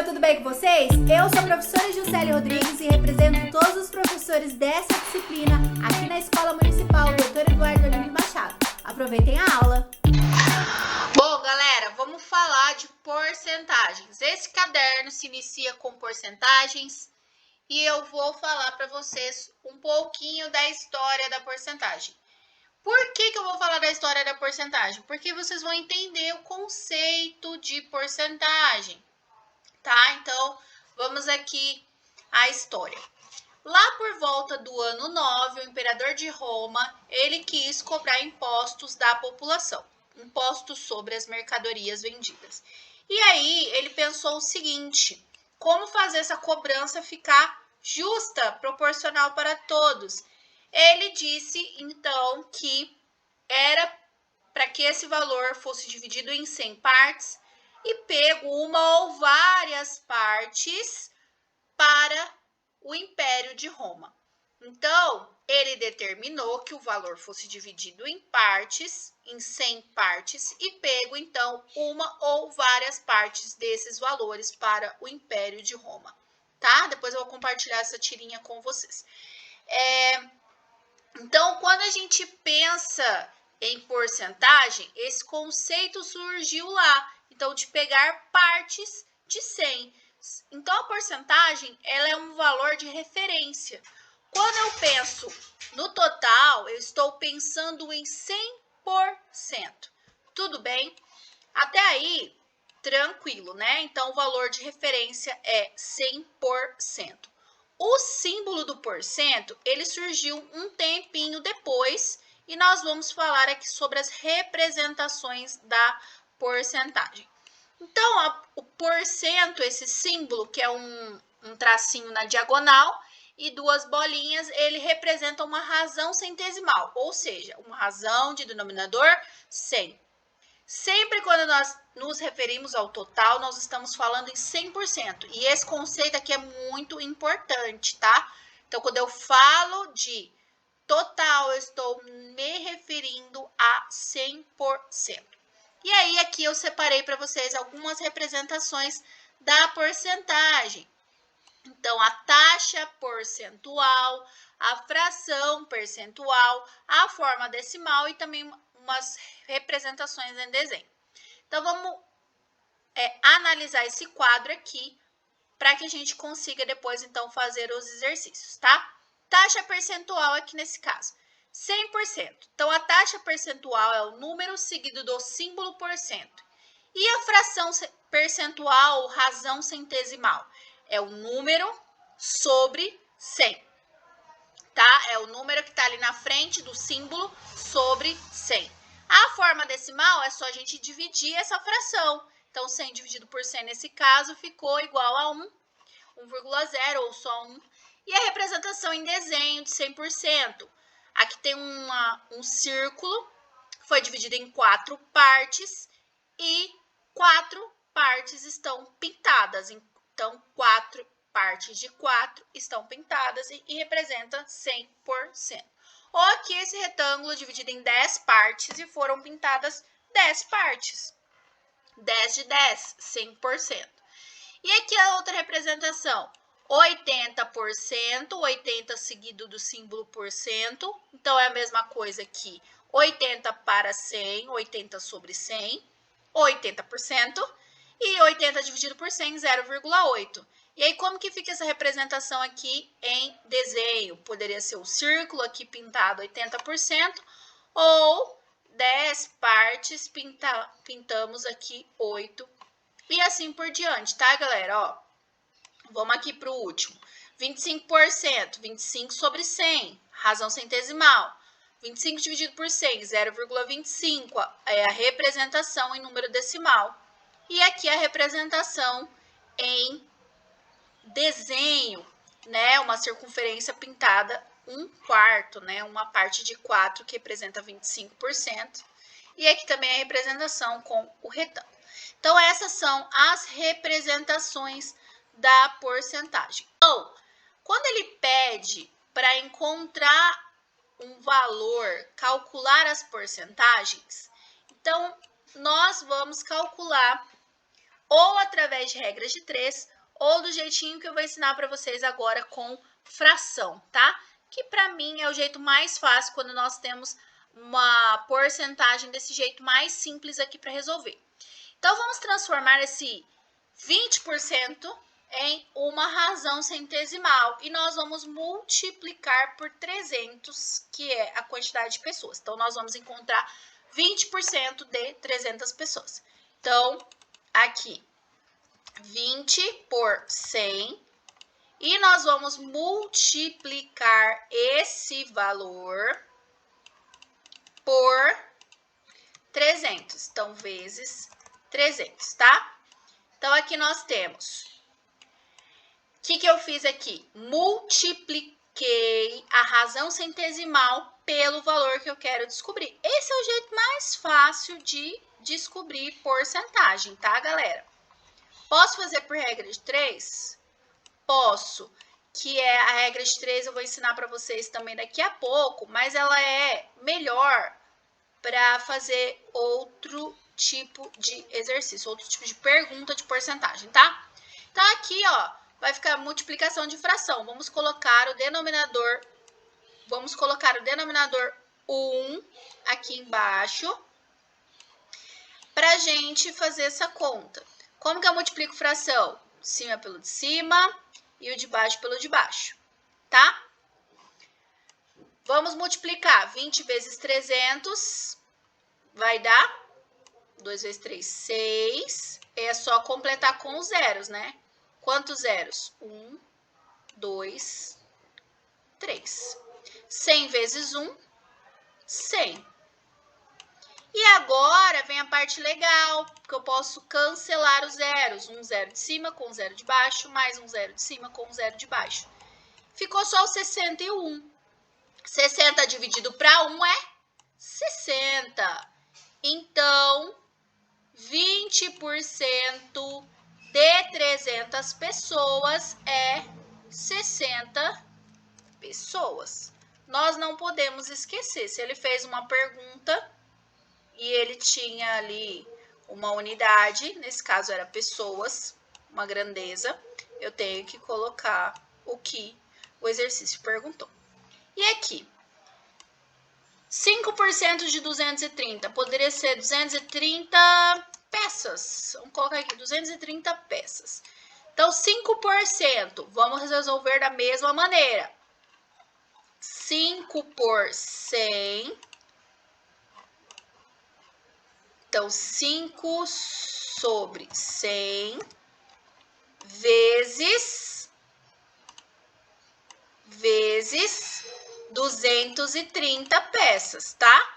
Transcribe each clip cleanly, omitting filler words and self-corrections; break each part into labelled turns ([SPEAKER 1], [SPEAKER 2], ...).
[SPEAKER 1] tudo bem com vocês? Eu sou a professora Juscelia Rodrigues e represento todos os professores dessa disciplina aqui na Escola Municipal Dr. Eduardo Olívio Machado. Aproveitem a aula!
[SPEAKER 2] Bom, galera, vamos falar de porcentagens. Esse caderno se inicia com porcentagens e eu vou falar para vocês um pouquinho da história da porcentagem. Por que eu vou falar da história da porcentagem? Porque vocês vão entender o conceito de porcentagem, tá? Então, vamos aqui à história. Lá por volta do ano 9, o imperador de Roma, ele quis cobrar impostos da população, impostos sobre as mercadorias vendidas. E aí, ele pensou o seguinte: como fazer essa cobrança ficar justa, proporcional para todos? Ele disse, então, que era para que esse valor fosse dividido em 100 partes e pego uma ou várias partes para o Império de Roma. Então, ele determinou que o valor fosse dividido em partes, em 100 partes, e pego, então, uma ou várias partes desses valores para o Império de Roma, tá? Depois eu vou compartilhar essa tirinha com vocês. Então, quando a gente pensa em porcentagem, esse conceito surgiu lá, então, de pegar partes de 100. Então, a porcentagem, ela é um valor de referência. Quando eu penso no total, eu estou pensando em 100%. Tudo bem? Até aí, tranquilo, né? Então, o valor de referência é 100%. O símbolo do porcento, ele surgiu um tempinho depois e nós vamos falar aqui sobre as representações da porcentagem. Então, o porcento, esse símbolo, que é um tracinho na diagonal e duas bolinhas, ele representa uma razão centesimal, ou seja, uma razão de denominador 100. Sempre quando nós nos referimos ao total, nós estamos falando em 100%. E esse conceito aqui é muito importante, tá? Então, quando eu falo de total, eu estou me referindo a 100%. E aí, aqui eu separei para vocês algumas representações da porcentagem. Então, a taxa percentual, a fração percentual, a forma decimal e também umas representações em desenho. Então, vamos analisar esse quadro aqui para que a gente consiga depois, então, fazer os exercícios, tá? Taxa percentual aqui nesse caso, 100%. Então, a taxa percentual é o número seguido do símbolo porcento. E a fração percentual, ou razão centesimal, é o número sobre 100. Tá? É o número que está ali na frente do símbolo sobre 100. A forma decimal é só a gente dividir essa fração. Então, 100 dividido por 100 nesse caso ficou igual a 1, 1,0 ou só 1. E a representação em desenho de 100%. Aqui tem um círculo, foi dividido em 4 partes e 4 partes estão pintadas. Então, 4 partes de 4 estão pintadas e representa 100%. Ou aqui esse retângulo dividido em 10 partes e foram pintadas 10 partes. 10 de 10, 100%. E aqui a outra representação, 80%, 80 seguido do símbolo porcento. Então, é a mesma coisa aqui, 80 para 100, 80 sobre 100, 80%. E 80 dividido por 100, 0,8. E aí, como que fica essa representação aqui em desenho? Poderia ser o círculo aqui pintado 80%, ou 10 partes, pintamos aqui 8, e assim por diante, tá, galera? Ó, vamos aqui para o último. 25%, 25 sobre 100, razão centesimal. 25 dividido por 100, 0,25, é a representação em número decimal. E aqui a representação em desenho, né? Uma circunferência pintada 1/4, né? Uma parte de 4 que representa 25%. E aqui também a representação com o retângulo. Então, essas são as representações da porcentagem. Então, quando ele pede para encontrar um valor, calcular as porcentagens, então, nós vamos calcular ou através de regras de 3 ou do jeitinho que eu vou ensinar para vocês agora com fração, tá? Que para mim é o jeito mais fácil quando nós temos uma porcentagem desse jeito mais simples aqui para resolver. Então, vamos transformar esse 20% em uma razão centesimal e nós vamos multiplicar por 300, que é a quantidade de pessoas. Então, nós vamos encontrar 20% de 300 pessoas. Então, aqui, 20 por 100, e nós vamos multiplicar esse valor por 300. Então, vezes 300, tá? Então, aqui nós temos... O que eu fiz aqui? Multipliquei a razão centesimal pelo valor que eu quero descobrir. Esse é o jeito mais fácil de descobrir porcentagem, tá, galera? Posso fazer por regra de 3? Posso, que é a regra de 3, eu vou ensinar para vocês também daqui a pouco, mas ela é melhor para fazer outro tipo de exercício, outro tipo de pergunta de porcentagem, tá? Então, aqui, ó, vai ficar multiplicação de fração. Vamos colocar o denominador 1 aqui embaixo para a gente fazer essa conta. Como que eu multiplico fração? De cima pelo de cima e o de baixo pelo de baixo, tá? Vamos multiplicar 20 vezes 300, vai dar 2 vezes 3, 6. É só completar com os zeros, né? Quantos zeros? 1, 2, 3. 100 vezes 1, 100. E agora vem a parte legal, porque eu posso cancelar os zeros. Um zero de cima com um zero de baixo, mais um zero de cima com um zero de baixo. Ficou só o 61. 60 dividido para 1 é 60. Então, 20% de 300 pessoas é 60 pessoas. Nós não podemos esquecer, se ele fez uma pergunta e ele tinha ali uma unidade, nesse caso era pessoas, uma grandeza, eu tenho que colocar o que o exercício perguntou. E aqui, 5% de 230, poderia ser 230 peças. Vamos colocar aqui, 230 peças. Então, 5%, vamos resolver da mesma maneira. 5 por 100. Então, 5 sobre 100 vezes 230 peças, tá?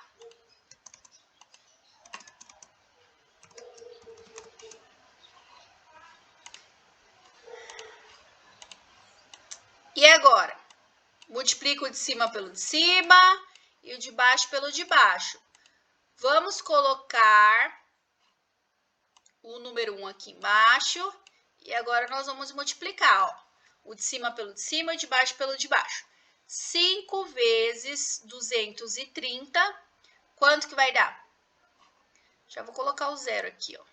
[SPEAKER 2] E agora, multiplico o de cima pelo de cima e o de baixo pelo de baixo. Vamos colocar o número 1 aqui embaixo e agora nós vamos multiplicar, ó, o de cima pelo de cima e o de baixo pelo de baixo. 5 vezes 230, quanto que vai dar? Já vou colocar o zero aqui, ó.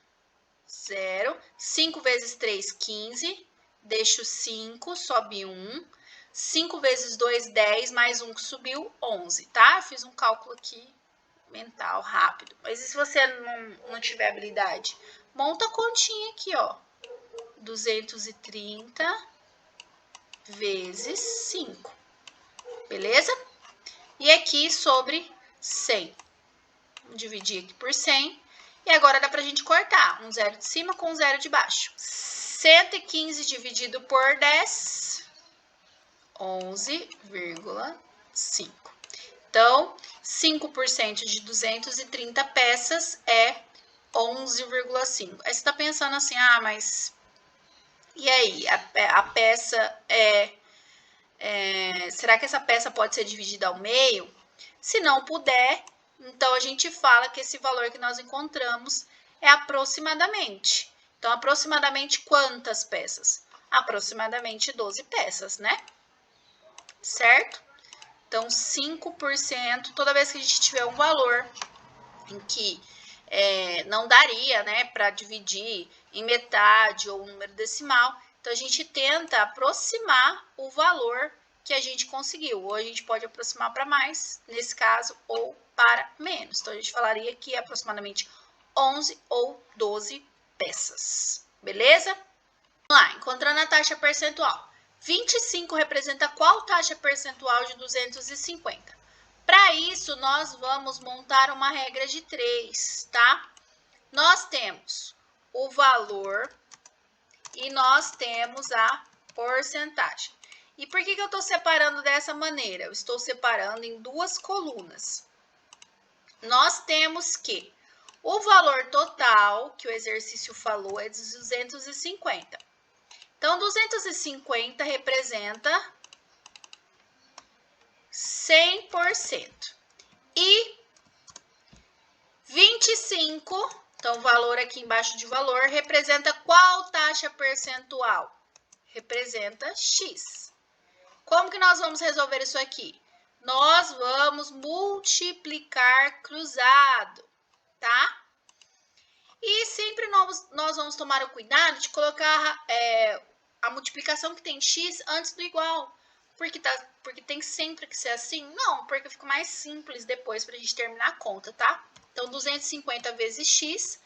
[SPEAKER 2] 0. 5 vezes 3, 15. Deixo 5, sobe 1. 5 vezes 2, 10, mais 1 que subiu, 11, tá? Eu fiz um cálculo aqui mental, rápido. Mas e se você não tiver habilidade? Monta a continha aqui, ó. 230 vezes 5. Beleza? E aqui sobre 100. Vamos dividir aqui por 100. E agora dá pra gente cortar. Um zero de cima com um zero de baixo. 115 dividido por 10, 11,5. Então, 5% de 230 peças é 11,5. Aí você tá pensando assim, ah, mas... E aí? A peça será que essa peça pode ser dividida ao meio? Se não puder, então a gente fala que esse valor que nós encontramos é aproximadamente. Então, aproximadamente quantas peças? Aproximadamente 12 peças, né? Certo? Então, 5%, toda vez que a gente tiver um valor em que não daria, né, para dividir em metade ou um número decimal, Então, a gente tenta aproximar o valor que a gente conseguiu. Ou a gente pode aproximar para mais, nesse caso, ou para menos. Então, a gente falaria que é aproximadamente 11 ou 12 peças. Beleza? Vamos lá, encontrando a taxa percentual. 25 representa qual taxa percentual de 250? Para isso, nós vamos montar uma regra de 3, tá? Nós temos o valor e nós temos a porcentagem. E por que eu estou separando dessa maneira? Eu estou separando em duas colunas. Nós temos que o valor total, que o exercício falou, é de 250. Então, 250 representa 100%. E 25, então o valor aqui embaixo de valor, representa qual taxa percentual? Representa X. Como que nós vamos resolver isso aqui? Nós vamos multiplicar cruzado, tá? E sempre nós vamos tomar o cuidado de colocar a multiplicação que tem X antes do igual. Porque tem sempre que ser assim? Não, porque fica mais simples depois para a gente terminar a conta, tá? Então, 250 vezes X,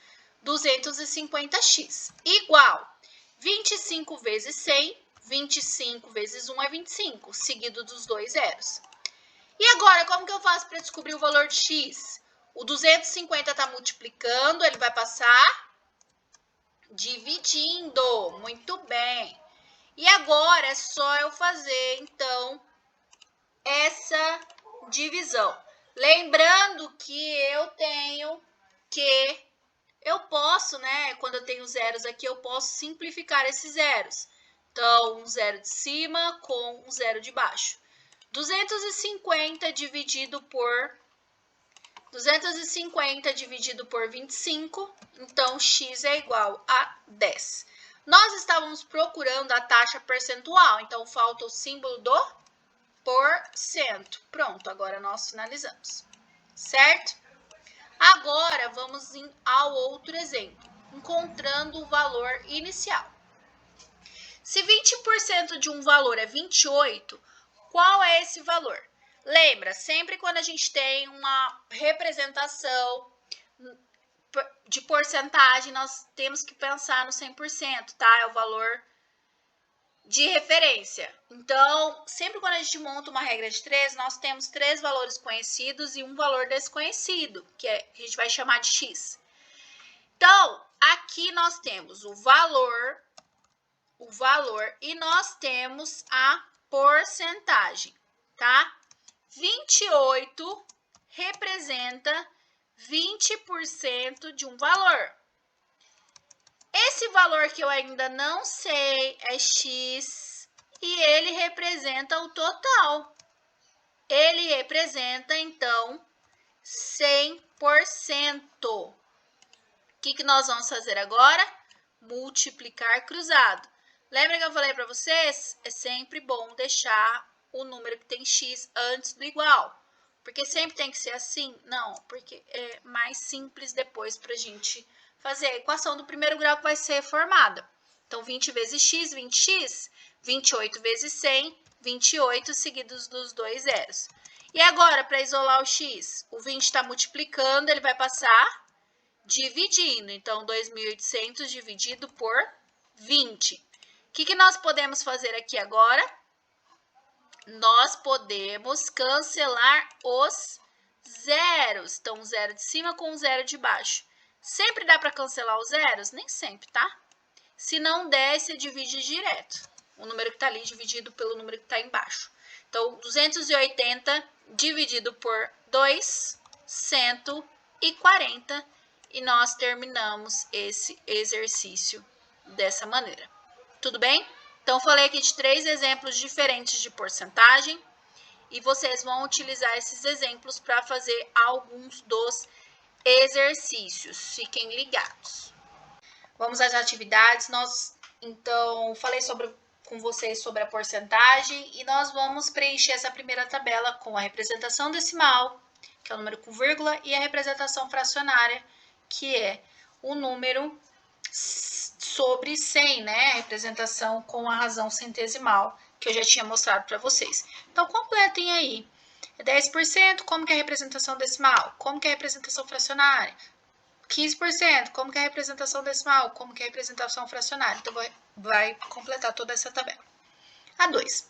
[SPEAKER 2] 250X. Igual 25 vezes 100, 25 vezes 1 é 25, seguido dos dois zeros. E agora, como que eu faço para descobrir o valor de X? O 250 está multiplicando, ele vai passar dividindo. Muito bem. E agora é só eu fazer, então, essa divisão. Lembrando que eu posso, né? Quando eu tenho zeros aqui, eu posso simplificar esses zeros. Então, um zero de cima com um zero de baixo. 250 dividido por 25, então x é igual a 10. Nós estávamos procurando a taxa percentual, então falta o símbolo do porcento. Pronto, agora nós finalizamos, certo? Agora vamos ao outro exemplo, encontrando o valor inicial. Se 20% de um valor é 28, qual é esse valor? Lembra, sempre quando a gente tem uma representação de porcentagem, nós temos que pensar no 100%, tá? É o valor de referência. Então, sempre quando a gente monta uma regra de 3, nós temos 3 valores conhecidos e um valor desconhecido, que a gente vai chamar de X. Então, aqui nós temos o valor e nós temos a porcentagem, tá? 28 representa 20% de um valor. Esse valor que eu ainda não sei é X e ele representa o total. Ele representa, então, 100%. O que nós vamos fazer agora? Multiplicar cruzado. Lembra que eu falei para vocês? É sempre bom deixar o número que tem X antes do igual. Porque sempre tem que ser assim? Não, porque é mais simples depois para a gente fazer a equação do primeiro grau que vai ser formada. Então, 20 vezes x, 20x, 28 vezes 100, 28 seguidos dos dois zeros. E agora, para isolar o x, o 20 está multiplicando, ele vai passar dividindo. Então, 2.800 dividido por 20. O que nós podemos fazer aqui agora? Nós podemos cancelar os zeros. Então, um zero de cima com um zero de baixo. Sempre dá para cancelar os zeros? Nem sempre, tá? Se não der, você divide direto. O número que está ali dividido pelo número que está embaixo. Então, 280 dividido por 2, 140. E nós terminamos esse exercício dessa maneira. Tudo bem? Então, falei aqui de 3 exemplos diferentes de porcentagem. E vocês vão utilizar esses exemplos para fazer alguns dos exercícios. Fiquem ligados. Vamos às atividades. Então, falei com vocês sobre a porcentagem e nós vamos preencher essa primeira tabela com a representação decimal, que é o número com vírgula, e a representação fracionária, que é o número sobre 100, né? A representação com a razão centesimal, que eu já tinha mostrado para vocês. Então, completem aí. 10%, como que é a representação decimal? Como que é a representação fracionária? 15%, como que é a representação decimal? Como que é a representação fracionária? Então, vai completar toda essa tabela. A2.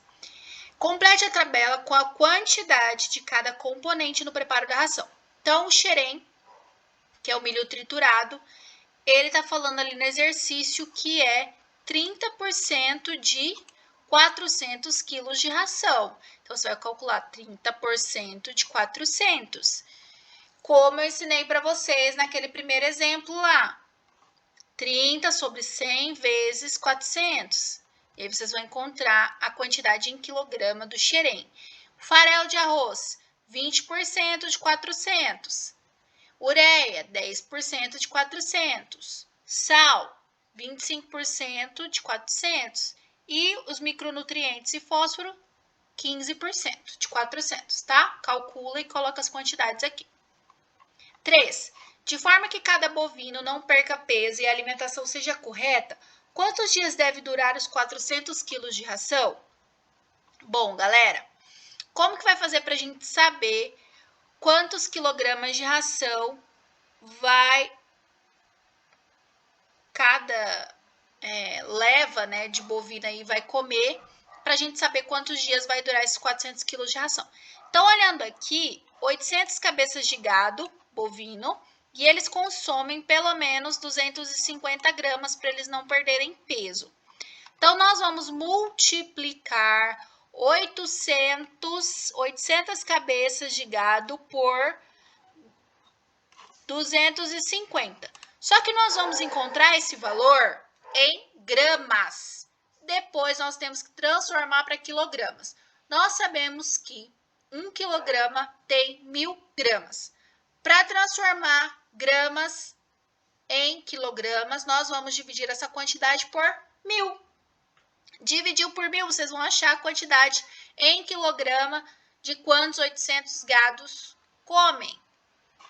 [SPEAKER 2] Complete a tabela com a quantidade de cada componente no preparo da ração. Então, o xerém, que é o milho triturado, ele está falando ali no exercício que é 30% de 400 quilos de ração. Então, você vai calcular 30% de 400. Como eu ensinei para vocês naquele primeiro exemplo lá. 30 sobre 100 vezes 400. E aí vocês vão encontrar a quantidade em quilograma do xerém. Farelo de arroz, 20% de 400. Ureia, 10% de 400. Sal, 25% de 400. E os micronutrientes e fósforo, 15% de 400, tá? Calcula e coloca as quantidades aqui. 3. De forma que cada bovino não perca peso e a alimentação seja correta, quantos dias deve durar os 400 quilos de ração? Bom, galera, como que vai fazer para a gente saber quantos quilogramas de ração vai cada leva, né, de bovina aí vai comer, para a gente saber quantos dias vai durar esses 400 quilos de ração? Então, olhando aqui, 800 cabeças de gado bovino, e eles consomem pelo menos 250 gramas para eles não perderem peso. Então, nós vamos multiplicar 800 cabeças de gado por 250. Só que nós vamos encontrar esse valor em gramas. Depois, nós temos que transformar para quilogramas. Nós sabemos que 1 quilograma tem 1000 gramas. Para transformar gramas em quilogramas, nós vamos dividir essa quantidade por 1000. Dividiu por 1000, vocês vão achar a quantidade em quilograma de quantos 800 gados comem.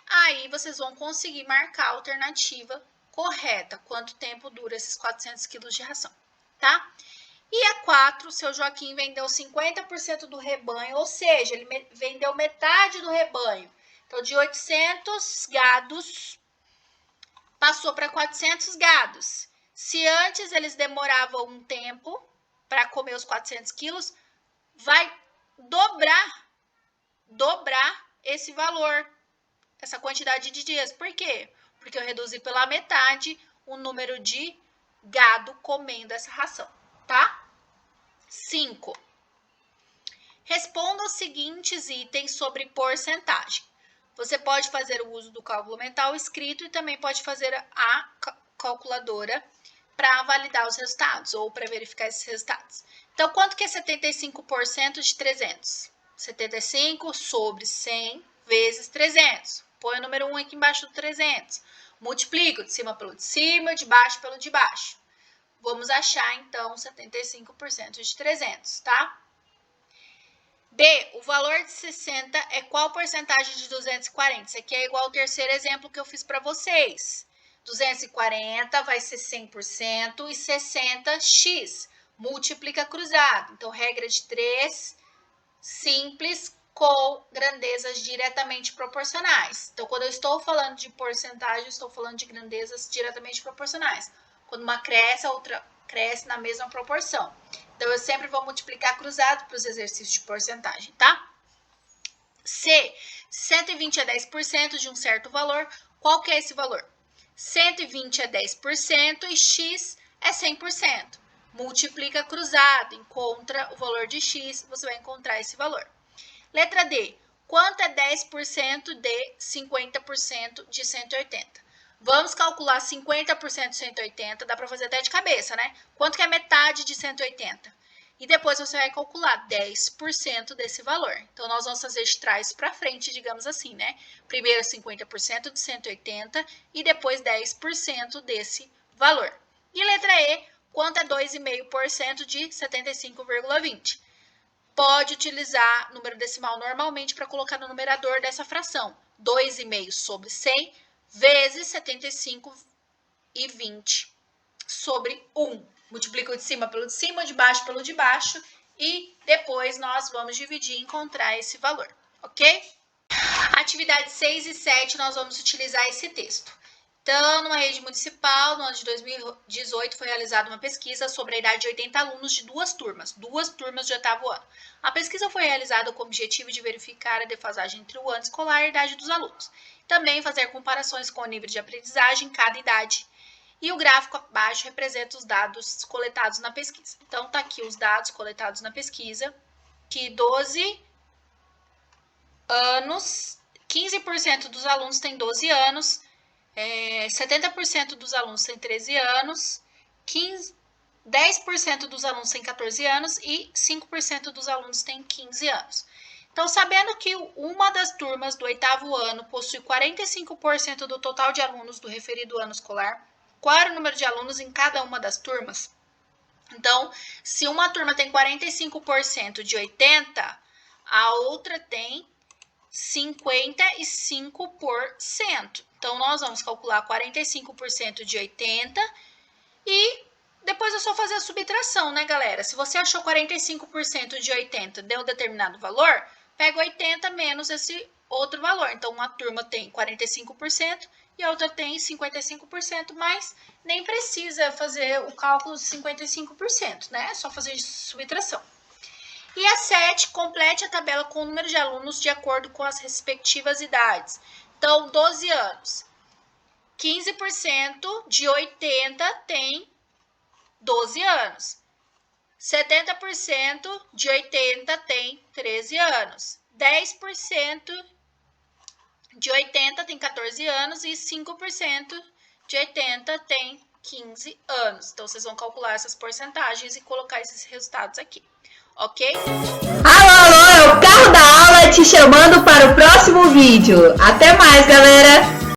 [SPEAKER 2] Aí, vocês vão conseguir marcar a alternativa correta, quanto tempo dura esses 400 quilos de ração, tá? E a 4, o seu Joaquim vendeu 50% do rebanho, ou seja, ele vendeu metade do rebanho. Então, de 800 gados, passou para 400 gados. Se antes eles demoravam um tempo para comer os 400 quilos, vai dobrar esse valor, essa quantidade de dias. Por quê? Porque eu reduzi pela metade o número de gado comendo essa ração, tá? 5. Responda os seguintes itens sobre porcentagem. Você pode fazer o uso do cálculo mental escrito e também pode fazer a calculadora para validar os resultados ou para verificar esses resultados. Então, quanto que é 75% de 300? 75 sobre 100 vezes 300. Põe o número 1 aqui embaixo do 300. Multiplico de cima pelo de cima, de baixo pelo de baixo. Vamos achar, então, 75% de 300, tá? B, o valor de 60 é qual porcentagem de 240? Isso aqui é igual ao terceiro exemplo que eu fiz para vocês. 240 vai ser 100% e 60x. Multiplica cruzado. Então, regra de 3, simples, com grandezas diretamente proporcionais. Então, quando eu estou falando de porcentagem, eu estou falando de grandezas diretamente proporcionais. Quando uma cresce, a outra cresce na mesma proporção. Então, eu sempre vou multiplicar cruzado para os exercícios de porcentagem, tá? C, 120 é 10% de um certo valor. Qual que é esse valor? 120 é 10% e x é 100%. Multiplica cruzado, encontra o valor de x, você vai encontrar esse valor. Letra D, quanto é 10% de 50% de 180? Vamos calcular 50% de 180, dá para fazer até de cabeça, né? Quanto que é metade de 180? E depois você vai calcular 10% desse valor. Então, nós vamos fazer de trás para frente, digamos assim, né? Primeiro 50% de 180 e depois 10% desse valor. E letra E, quanto é 2,5% de 75,20? Pode utilizar número decimal normalmente para colocar no numerador dessa fração. 2,5 sobre 100 vezes 75,20. sobre 1. Multiplica o de cima pelo de cima, o de baixo pelo de baixo e depois nós vamos dividir e encontrar esse valor, ok? Atividade 6 e 7, nós vamos utilizar esse texto. Então, numa rede municipal, no ano de 2018, foi realizada uma pesquisa sobre a idade de 80 alunos de duas turmas de 8º ano. A pesquisa foi realizada com o objetivo de verificar a defasagem entre o ano escolar e a idade dos alunos. Também fazer comparações com o nível de aprendizagem em cada idade. E o gráfico abaixo representa os dados coletados na pesquisa. Então, tá aqui os dados coletados na pesquisa, que 12 anos, 15% dos alunos têm 12 anos, 70% dos alunos têm 13 anos, 10% dos alunos têm 14 anos e 5% dos alunos têm 15 anos. Então, sabendo que uma das turmas do 8º ano possui 45% do total de alunos do referido ano escolar, qual era o número de alunos em cada uma das turmas? Então, se uma turma tem 45% de 80, a outra tem 55%. Então, nós vamos calcular 45% de 80 e depois é só fazer a subtração, né, galera? Se você achou 45% de 80 deu um determinado valor, pega 80 menos esse outro valor. Então, uma turma tem 45% e a outra tem 55%, mas nem precisa fazer o cálculo de 55%, né? É só fazer subtração. E a 7, complete a tabela com o número de alunos de acordo com as respectivas idades. Então, 12 anos. 15% de 80 tem 12 anos. 70% de 80 tem 13 anos. 10% de 80 tem 14 anos e 5% de 80 tem 15 anos. Então, vocês vão calcular essas porcentagens e colocar esses resultados aqui. Ok?
[SPEAKER 3] Alô, é o carro da aula te chamando para o próximo vídeo. Até mais, galera!